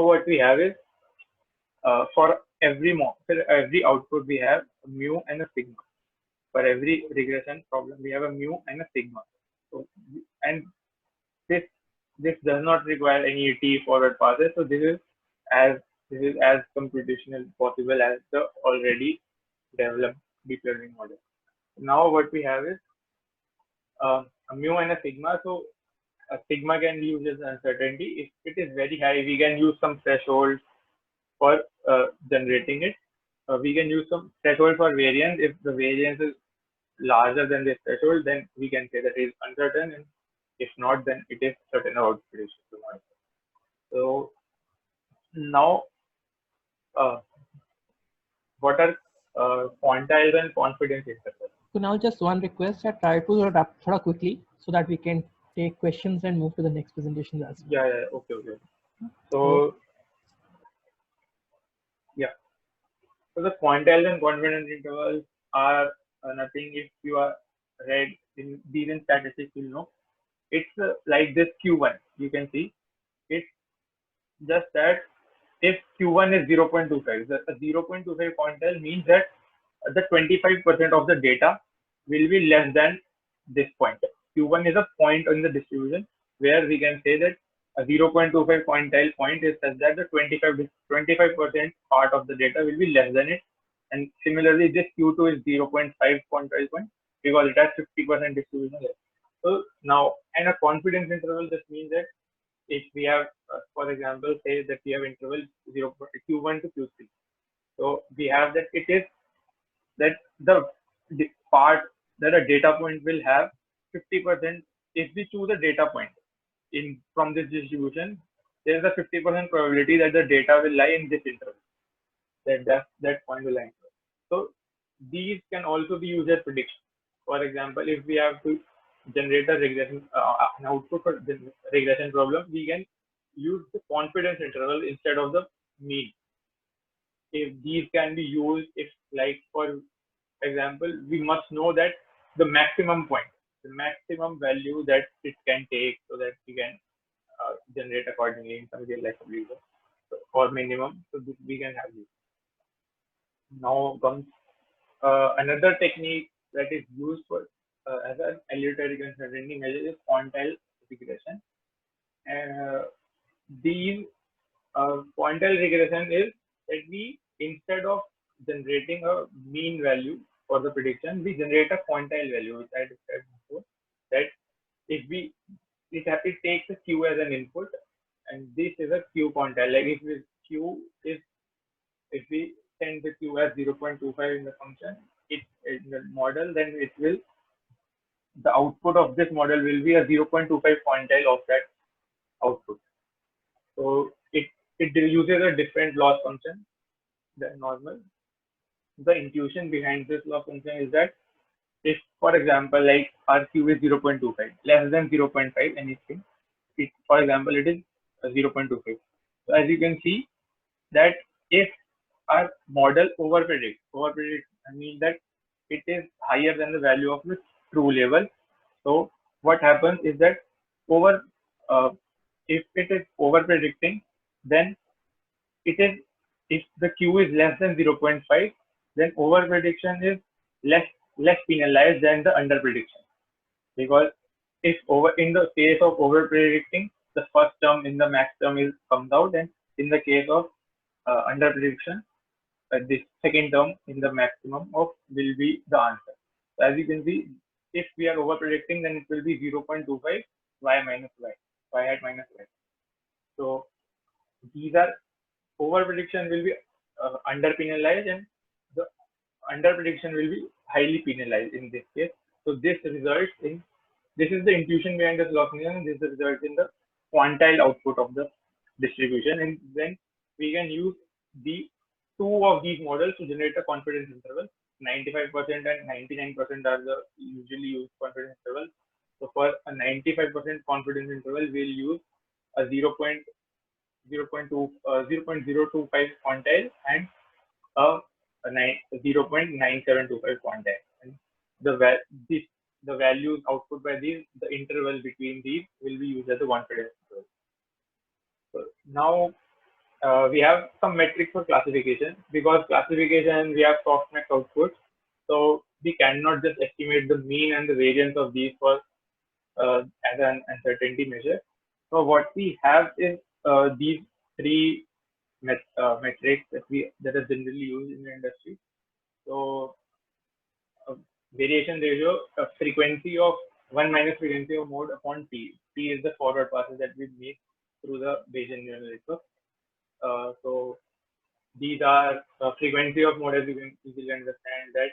what we have is, for every output we have a mu and a sigma. For every regression problem, we have a mu and a sigma. So, and this does not require any t forward passes. So this is as computational possible as the already developed deep learning model. Now what we have is a mu and a sigma. So a sigma can be used as uncertainty. If it is very high, we can use some threshold for generating it. We can use some threshold for variance. If the variance is larger than this threshold, then we can say that it is uncertain, and if not, then it is certain about prediction. So now, what are quantiles and confidence intervals? So now just one request, I try to wrap up quickly so that we can take questions and move to the next presentation as well. Yeah, okay. So yeah, so the quantiles and confidence intervals are nothing. If you are read in these in statistics, you'll know it's like this Q1. You can see it's just that if Q1 is 0.25, a 0.25 quantile means that the 25% of the data will be less than this point. Q1 is a point in the distribution where we can say that a 0.25 quantile point is such that the 25% part of the data will be less than it. And similarly, this Q2 is 0.5 quantile point because it has 50% distribution left. So now, and a confidence interval just means that if we have, for example, say that we have interval 0 Q1 to Q3. So we have that it is that the part that a data point will have 50%. If we choose a data point in from this distribution, there is a 50% probability that the data will lie in this interval. That point will lie. So these can also be used as prediction. For example, if we have to generate a regression, an output for the regression problem, we can use the confidence interval instead of the mean. If these can be used, if like for example, we must know that the maximum point, the maximum value that it can take, so that we can generate accordingly in some real life application, or minimum, so this we can have this. Now comes another technique that is used for as an aleatoric uncertainty measure is quantile regression. And these quantile regression is that we, instead of generating a mean value for the prediction, we generate a quantile value, which I described before. That if it takes a Q as an input, and this is a Q quantile. Like if we send the Q as 0.25 in the function, in the model, then the output of this model will be a 0.25 quantile of that output. So it uses a different loss function than normal. The intuition behind this loss function is that if, for example, like our Q is 0.25, less than 0.5, anything, for example, it is 0.25. So as you can see that if our model overpredicts, I mean that it is higher than the value of the true level. So what happens is that if it is over predicting, then it is, if the Q is less than 0.5, then over prediction is less penalized than the under prediction, because if in the case of over predicting, the first term in the max term comes out, and in the case of under prediction, this second term in the maximum will be the answer. So as you can see, if we are over predicting, then it will be 0.25 y minus y hat minus y. So these are, over prediction will be under penalized, and the under prediction will be highly penalized in this case. So this results in, this is the intuition behind this loss function, and this results in the quantile output of the distribution. And then we can use the two of these models to generate a confidence interval. 95% and 99% are the usually used confidence intervals. So for a 95% confidence interval, we'll use a 0.025 quantile and a 0.9725 quantile. And the values output by these, the interval between these will be used as a confidence interval. So now we have some metrics for classification, because classification we have softmax outputs, so we cannot just estimate the mean and the variance of these for as an uncertainty measure. So what we have is these three metrics that are generally used in the industry. So variation ratio, frequency of 1 minus frequency of mode upon t. T is the forward passes that we make through the Bayesian neural network. So these are frequency of mode, as you can easily understand that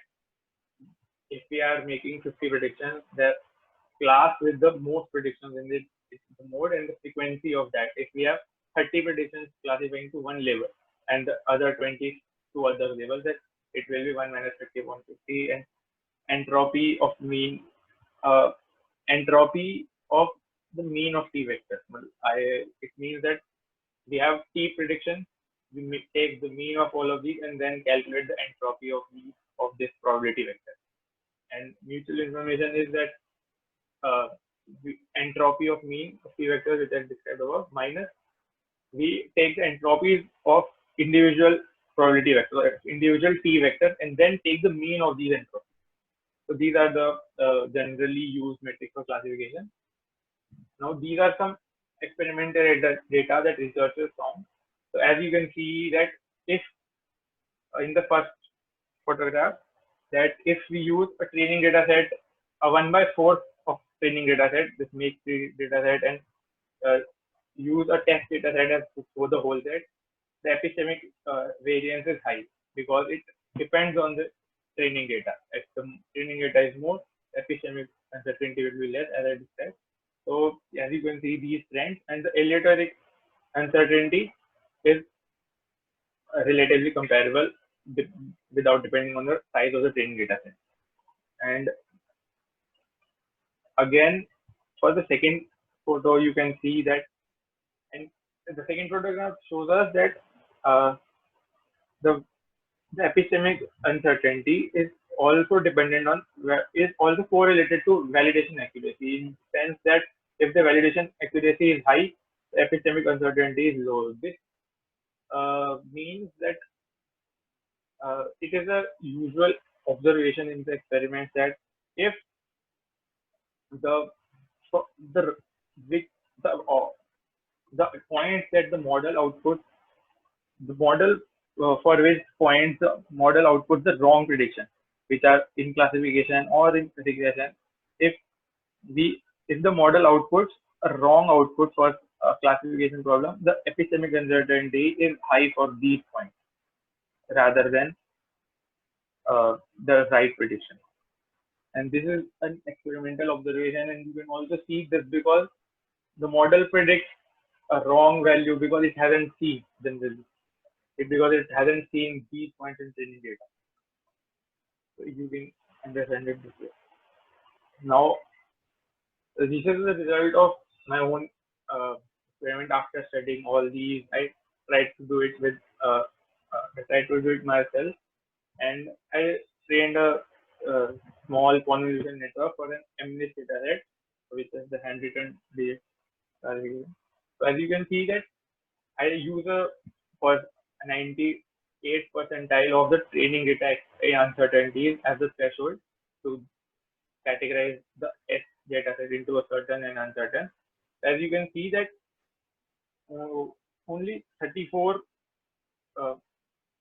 if we are making 50 predictions, the class with the most predictions in it is the mode and the frequency of that. If we have 30 predictions classifying to one level and the other 20 to other levels, that it will be 1 minus 50 upon 50. And entropy of mean, entropy of the mean of t vectors. It means that we have t predictions, we take the mean of all of these and then calculate the entropy of this probability vector. And mutual information is that the entropy of mean of t vectors, which I described above, minus we take the entropies of individual probability vector, individual t vector, and then take the mean of these entropies. So these are the generally used metrics for classification. Now these are some experimental data that researchers found. So as you can see that if in the first photograph, that if we use a training data set, a 1/4 of training data set, this makes the data set, and use a test data set as for the whole set, the epistemic variance is high because it depends on the training data. If the training data is more, epistemic uncertainty will be less, as I described. So as you can see these trends, and the aleatoric uncertainty is relatively comparable without depending on the size of the training data set. And again, for the second photo, you can see that, and the second photograph shows us that the epistemic uncertainty is also dependent on, is also correlated to validation accuracy, in the sense that if the validation accuracy is high, the epistemic uncertainty is low. This means that it is a usual observation in the experiment that if the the the, the points that the model outputs, the model for which points the model outputs the wrong prediction, which are in classification or in regression. If if the model outputs a wrong output for a classification problem, the epistemic uncertainty is high for these points rather than the right prediction. And this is an experimental observation, and you can also see this because the model predicts a wrong value because it hasn't seen generally. Because it hasn't seen these points in training data. So you can understand it this way. Now, this is the result of my own experiment. After studying all these, I tried to do it with I tried to do it myself, and I trained a small convolution network for an MNIST data set, which is the handwritten base. So as you can see that I use for 98th percentile of the training data uncertainties as the threshold to categorize the S data set into a certain and uncertain. As you can see that only 34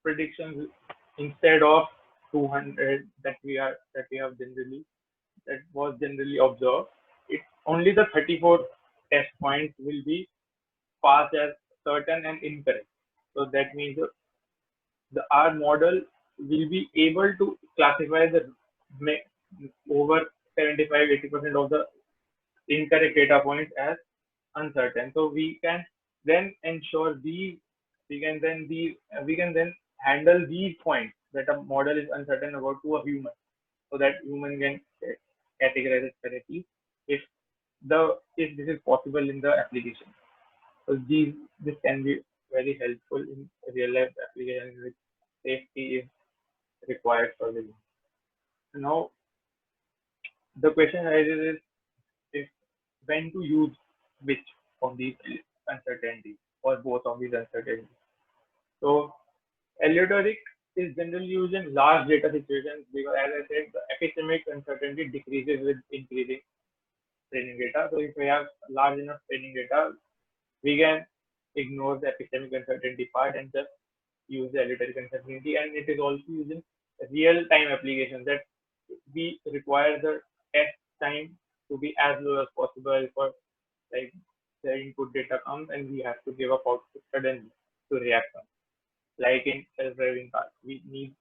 predictions instead of 200 that we have generally, that was generally observed. It only the 34 test points will be passed as certain and incorrect. So that means our model will be able to classify the over 75-80% of the incorrect data points as uncertain. So we can then ensure these, we can then handle these points that a model is uncertain about to a human, so that human can categorize it correctly if this is possible in the application. So this can be very helpful in real life applications which safety is required for the human. Now the question arises is if when to use which of these uncertainties or both of these uncertainties. So aleatoric is generally used in large data situations because, as I said, the epistemic uncertainty decreases with increasing training data. So if we have large enough training data, we can ignore the epistemic uncertainty part and just use the aleatoric uncertainty. And it is also used in real-time applications that we require the test time to be as low as possible for, like, the input data comes and we have to give up output suddenly to react on. Like in self-driving cars, we need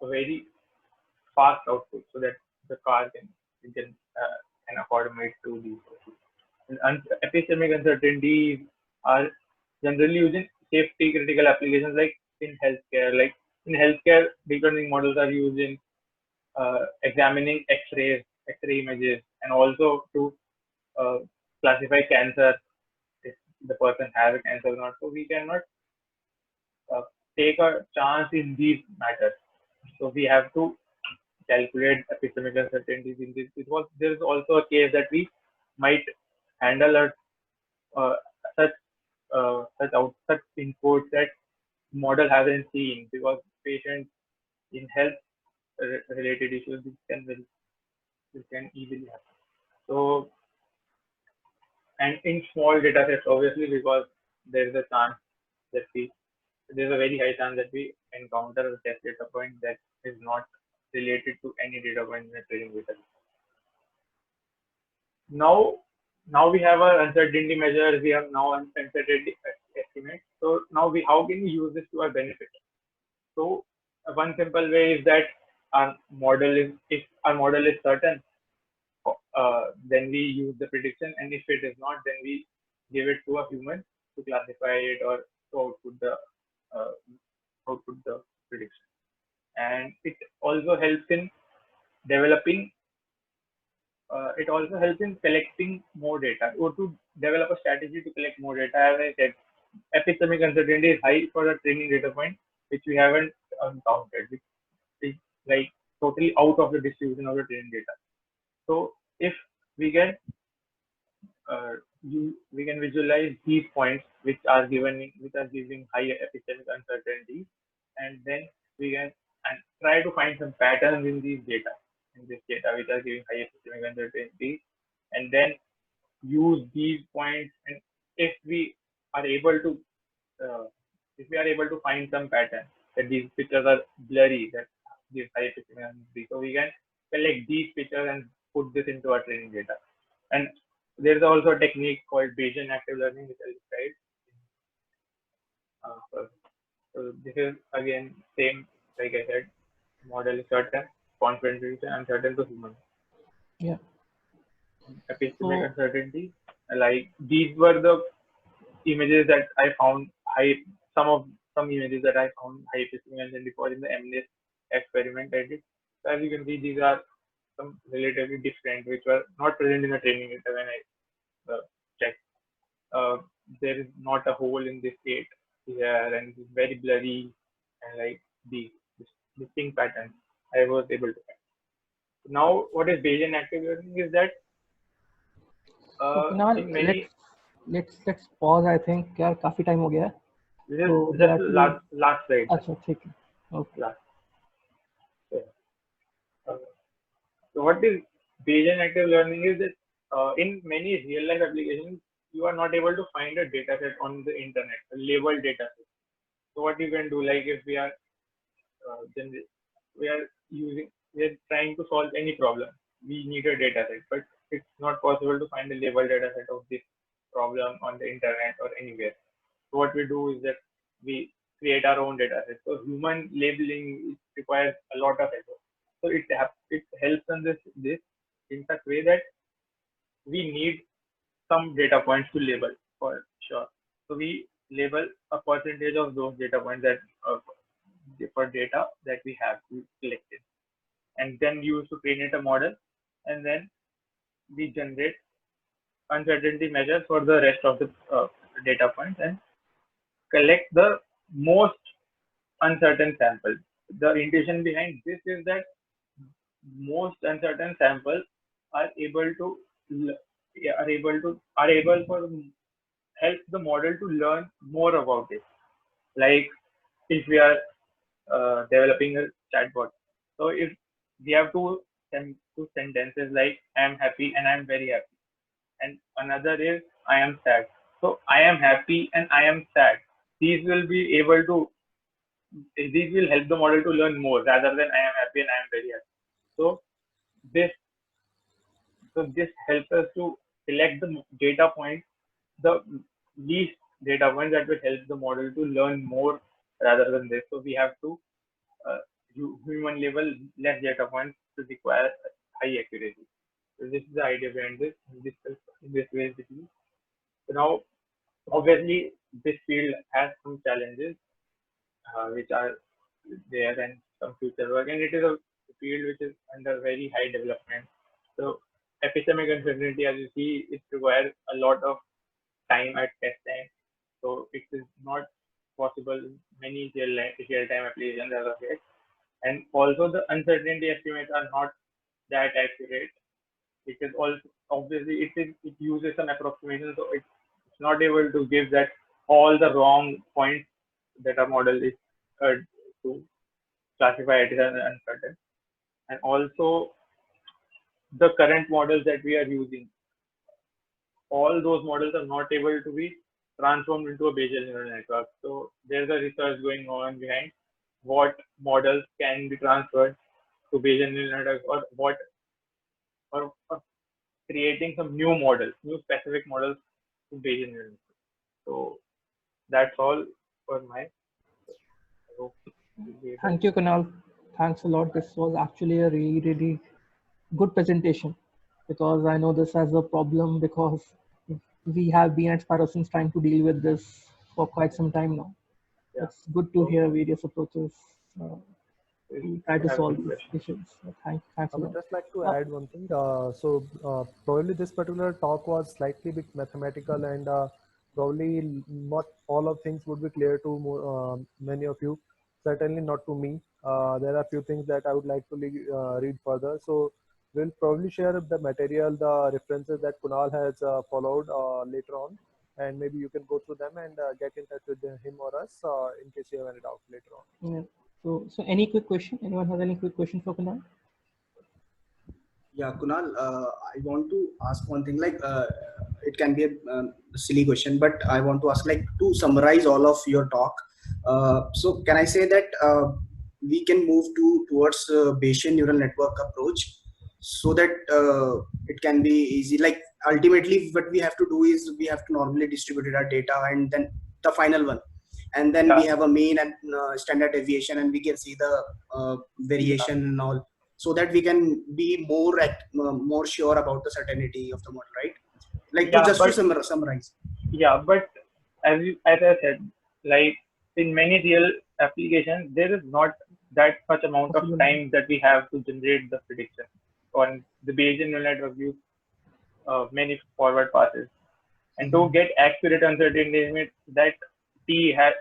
a very fast output so that the car can accommodate to these. And epistemic uncertainties are generally used in safety critical applications like in healthcare. Like in healthcare, deep learning models are used in examining X-ray images, and also to classify cancer if the person has a cancer or not. So we cannot uh, take a chance in these matters. So we have to calculate epistemic uncertainties in this. There is also a case that we might handle such such inputs that model hasn't seen, because patients in health related issues this can easily happen. So, and in small data sets, obviously, because there is a chance that there's a very high chance that we encounter a test data point that is not related to any data point in the training data. Now we have our uncertainty measures, we have now uncertainty estimates. So now how can we use this to our benefit? So one simple way is that if our model is certain, then we use the prediction, and if it is not, then we give it to a human to classify it or to uh, output the prediction. And it also helps in developing. It also helps in collecting more data, or to develop a strategy to collect more data. As I said, epistemic uncertainty is high for a training data point, which we haven't encountered, which is like totally out of the distribution of the training data. So if we can we can visualize these points which are giving high epistemic uncertainty, and then we can try to find some patterns in this data which are giving high epistemic uncertainty, and then use these points. And if we are able to find some pattern that these pictures are blurry, that gives high epistemic uncertainty, so we can collect these pictures and put this into our training data. And there is also a technique called Bayesian active learning, which I'll describe. So this is again same, like I said, model is certain, confidence prediction, uncertain to human. Yeah. Epistemic uncertainty, like these were the images that I found some images that I found high epistemic uncertainty for in the MNIST experiment I did. So as you can see, these are some relatively different, which were not present in the training data when I checked. There is not a hole in this state here, and it's very blurry, and like these distinct patterns I was able to find. Now, what is Bayesian active learning is that So Kunal, in many let's pause. I think यार काफी time हो गया है. this is So just that last slide. अच्छा ठीक है. Okay. Last. So what is Bayesian active learning is that in many real life applications, you are not able to find a data set on the internet, a labeled data set. So what you can do, like if we are trying to solve any problem, we need a data set, but it's not possible to find a labeled data set of this problem on the internet or anywhere. So what we do is that we create our own data set. So human labeling requires a lot of effort. So it helps in this in such way that we need some data points to label for sure. So we label a percentage of those data points that for data that we have collected, and then use to train it a model, and then we generate uncertainty measures for the rest of the data points and collect the most uncertain sample. The intention behind this is that most uncertain samples are able for help the model to learn more about it. Like if we are developing a chatbot, so if we have two sentences like I am happy and I am very happy, and another is I am sad. So I am happy and I am sad. These will help the model to learn more rather than I am happy and I am very happy. So this helps us to select the data points, the least data points that will help the model to learn more rather than this. So we have to human level less data points to require high accuracy. So this is the idea behind this. In this way, basically. So now, obviously, this field has some challenges which are there, and some future work, and it is a field which is under very high development. So epistemic uncertainty, as you see, it requires a lot of time at test time. So it is not possible in many real-time applications as of yet. And also the uncertainty estimates are not that accurate. It is also obviously it uses some approximation, so it's not able to give that all the wrong points that a model is to classify it as uncertain. And also the current models that we are using, all those models are not able to be transformed into a Bayesian neural network. So there's a research going on behind what models can be transferred to Bayesian neural network, or creating some new models, new specific models to Bayesian neural network. So that's all for my. I hope you'll be able Thank you, Kunal. Thanks a lot. This was actually a really, really good presentation, because I know this as a problem, because we have been at Sparrosense trying to deal with this for quite some time now. Yeah. It's good to So hear various approaches to try to have solve any these questions? issues. Thanks I a would lot. just like to add one thing. Probably this particular talk was slightly bit mathematical, and probably not all of things would be clear to many of you. Certainly not to me. There are few things that I would like to read further. So we'll probably share the material, the references that Kunal has followed later on, and maybe you can go through them and get in touch with him or us in case you have any doubt later on. Yeah. So any quick question? Anyone has any quick question for Kunal? Yeah, Kunal, I want to ask one thing. Like, it can be a silly question, but I want to ask, like, to summarize all of your talk. So, can I say that we can move towards Bayesian neural network approach, so that it can be easy? Like, ultimately, what we have to do is we have to normally distribute our data, and then the final one, and then we Yeah. have a mean and standard deviation, and we can see the Yeah. variation and all, so that we can be more sure about the certainty of the model, right? Like, to Yeah, just to but summarize. yeah, but as I said, like in many real applications, there is not that much amount of Possible. time that we have to generate the prediction. On the Bayesian neural network, use many forward passes, and to get accurate uncertainty limit, that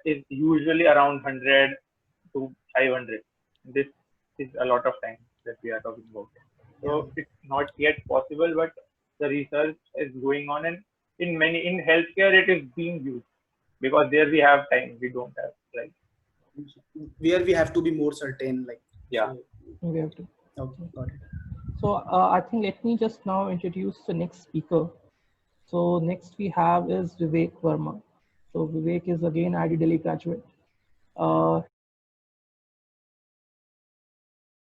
is usually around 100 to 500. This is a lot of time that we are talking about. Yeah. So it's not yet possible, but the research is going on, and in healthcare it is being used, because there we have time, we don't have, like, Where we have to be more certain, like. yeah. We have to. Okay, got it. So I think let me just now introduce the next speaker. So next we have is Vivek Verma. So Vivek is again IIT Delhi graduate.